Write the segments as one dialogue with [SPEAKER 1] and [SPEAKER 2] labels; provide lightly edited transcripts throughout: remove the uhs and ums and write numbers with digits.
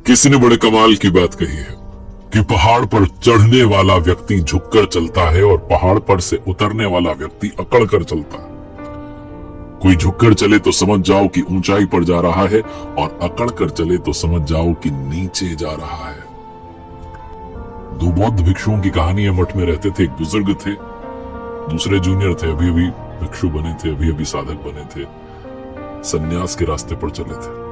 [SPEAKER 1] किसी ने बड़े कमाल की बात कही है कि पहाड़ पर चढ़ने वाला व्यक्ति झुककर चलता है और पहाड़ पर से उतरने वाला व्यक्ति अकड़ कर चलता है। कोई झुककर चले तो समझ जाओ कि ऊंचाई पर जा रहा है और अकड़ कर चले तो समझ जाओ कि नीचे जा रहा है। दो बौद्ध भिक्षुओं की कहानी है। मठ में रहते थे, एक बुजुर्ग थे, दूसरे जूनियर थे, अभी अभी भिक्षु बने थे, अभी अभी साधक बने थे, सन्यास के रास्ते पर चले थे।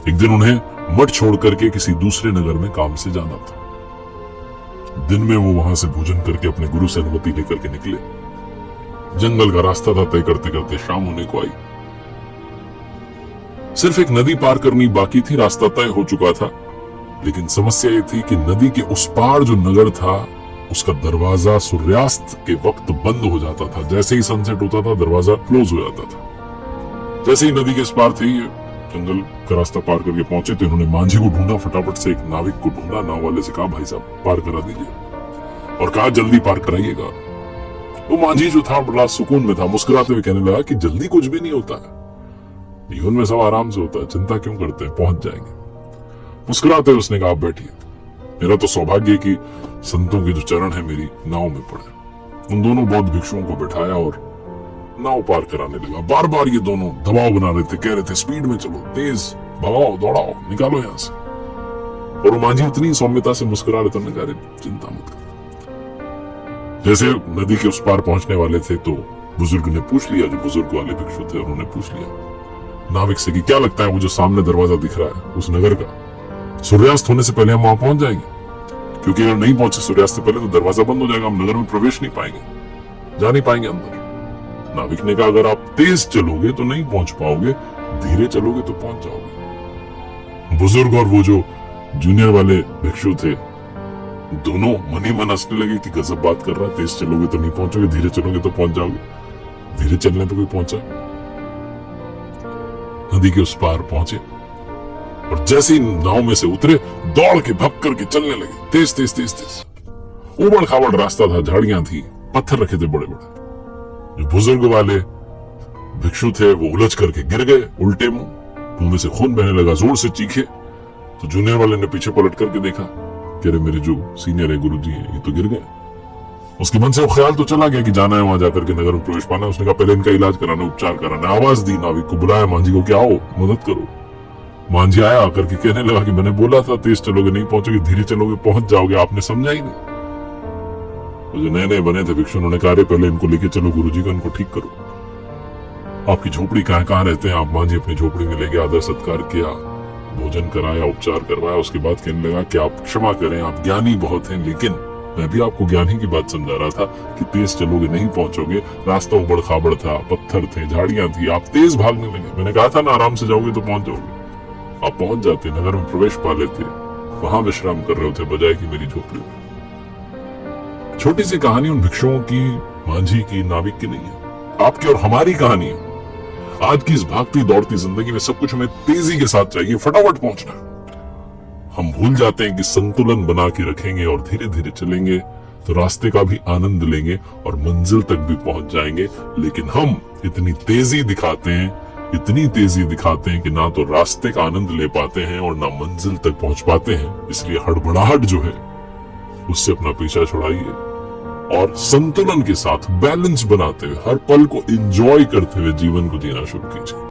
[SPEAKER 1] एक दिन उन्हें मठ छोड़ करके किसी दूसरे नगर में काम से जाना था। दिन में वो वहां से भोजन करके अपने गुरु से अनुमति लेकर के निकले। जंगल का रास्ता था, तय करते करते शाम होने को आई। सिर्फ एक नदी पार करनी बाकी थी, रास्ता तय हो चुका था। लेकिन समस्या ये थी कि नदी के उस पार जो नगर था उसका दरवाजा सूर्यास्त के वक्त बंद हो जाता था। जैसे ही सनसेट होता था दरवाजा क्लोज हो जाता था। जैसे ही नदी के इस पार थे, जंगल का रास्ता पार करके पहुंचे तो इन्होंने मांझी को ढूंढा। फटाफट से एक नाविक को ढूंढा, नाव वाले से कहा, भाई साहब पार करा दीजिए, और कहा जल्दी पार कराइएगा। वो मांझी जो था बड़ा सुकून में था, मुस्कुराते हुए कहने लगा कि जल्दी कुछ भी नहीं होता है, जीवन में सब आराम से होता है, चिंता क्यों करते हैं, पहुंच जाएंगे। मुस्कुराते हुए उसने कहा, आप बैठिए, मेरा तो सौभाग्य है कि संतों के जो चरण है मेरी नाव में पड़े। उन दोनों बौद्ध भिक्षुओं को बिठाया और नाव पार कराने लगा। बार बार ये दोनों दबाव बना रहे थे, कह रहे थे स्पीड में चलो, तेज भगाओ, दौड़ाओ, निकालो यहां से। और वो मांझी उतनी सौम्यता से मुस्कुरा रहे थे, कह रहे चिंता मत करो। जैसे नदी के उस पार पहुंचने वाले थे तो बुजुर्ग ने पूछ लिया, जो बुजुर्ग वाले भिक्षु थे उन्होंने पूछ लिया नाविक से कि क्या लगता है वो जो सामने दरवाजा दिख रहा है उस नगर का, सूर्यास्त होने से पहले हम वहां पहुंच जाएंगे? क्योंकि अगर नहीं पहुंचे सूर्यास्त से पहले तो दरवाजा बंद हो जाएगा, हम नगर में प्रवेश नहीं पाएंगे, जा नहीं पाएंगे अंदर। नाविक ने कहा, अगर आप तेज चलोगे तो नहीं पहुंच पाओगे, धीरे चलोगे तो पहुंच जाओगे। बुजुर्ग और वो जो जूनियर वाले भिक्षु थे दोनों मन ही मन हंसने लगे कि गजब बात कर रहा है, तेज चलोगे तो नहीं पहुंचोगे, धीरे चलोगे तो पहुंच जाओगे। धीरे चलने पे कोई पहुंचा। नदी के उस पार पहुंचे और जैसे ही नाव में से उतरे दौड़ के भग करके चलने लगे, तेज तेज तेज तेज। उबड़ खाबड़ रास्ता था, झाड़ियां थी, पत्थर रखे थे बड़े बड़े। जो बुजुर्ग वाले भिक्षु थे वो उलझ करके गिर गए उल्टे मुंह में से खून बहने लगा, जोर से चीखे। तो जूनियर वाले ने पीछे पलट करके देखा, कह रहे मेरे जो सीनियर है गुरुजी है ये तो गिर गए। उसके मन से वो ख्याल तो चला गया कि जाना है वहां जाकर के नगर में प्रवेश पाना। उसने कहा पहले इनका इलाज कराना, उपचार कराना। आवाज दी, नाविक को बुलाया, मांझी को, क्या आओ मदद करो। मांझी आया, आकर के कहने लगा कि मैंने बोला था तेज चलोगे नहीं पहुंचोगे, धीरे चलोगे पहुंच जाओगे, आपने समझा ही नहीं। जो नए नए बने थे भिक्षु उन्होंने कहा, पहले इनको लेके चलो गुरुजी को, इनको ठीक करो। आपकी झोपड़ी कहाँ रहते हैं? आप मांझी अपनी झोपड़ी में ले गया, आदर सत्कार किया, भोजन कराया, उपचार करवाया। उसके बाद कहने लगा कि आप क्षमा करें, आप ज्ञानी बहुत हैं, लेकिन मैं भी आपको ज्ञान ही की बात समझा रहा था कि तेज चलोगे नहीं पहुंचोगे। रास्ता उबड़ खाबड़ था, पत्थर थे, झाड़ियां थी, आप तेज भागने लगे। मैंने कहा था ना आराम से जाओगे तो पहुंच जाओगे। आप पहुंच जाते, नगर में प्रवेश पा लेते, वहां विश्राम कर रहे थे बजाय की मेरी झोपड़ी में। छोटी सी कहानी उन भिक्षुओं की, मांझी की, नाविक की नहीं है, आपकी और हमारी कहानी है। आज की इस भागती दौड़ती जिंदगी में सब कुछ हमें तेजी के साथ चाहिए, फटाफट पहुंचना है। हम भूल जाते हैं कि संतुलन बना के रखेंगे और धीरे धीरे चलेंगे तो रास्ते का भी आनंद लेंगे और मंजिल तक भी पहुंच जाएंगे। लेकिन हम इतनी तेजी दिखाते हैं, इतनी तेजी दिखाते हैं कि ना तो रास्ते का आनंद ले पाते हैं और ना मंजिल तक पहुंच पाते हैं। इसलिए हड़बड़ाहट जो है उससे अपना पीछा छुड़ाइए और संतुलन के साथ बैलेंस बनाते हुए हर पल को एंजॉय करते हुए जीवन को जीना शुरू कीजिए।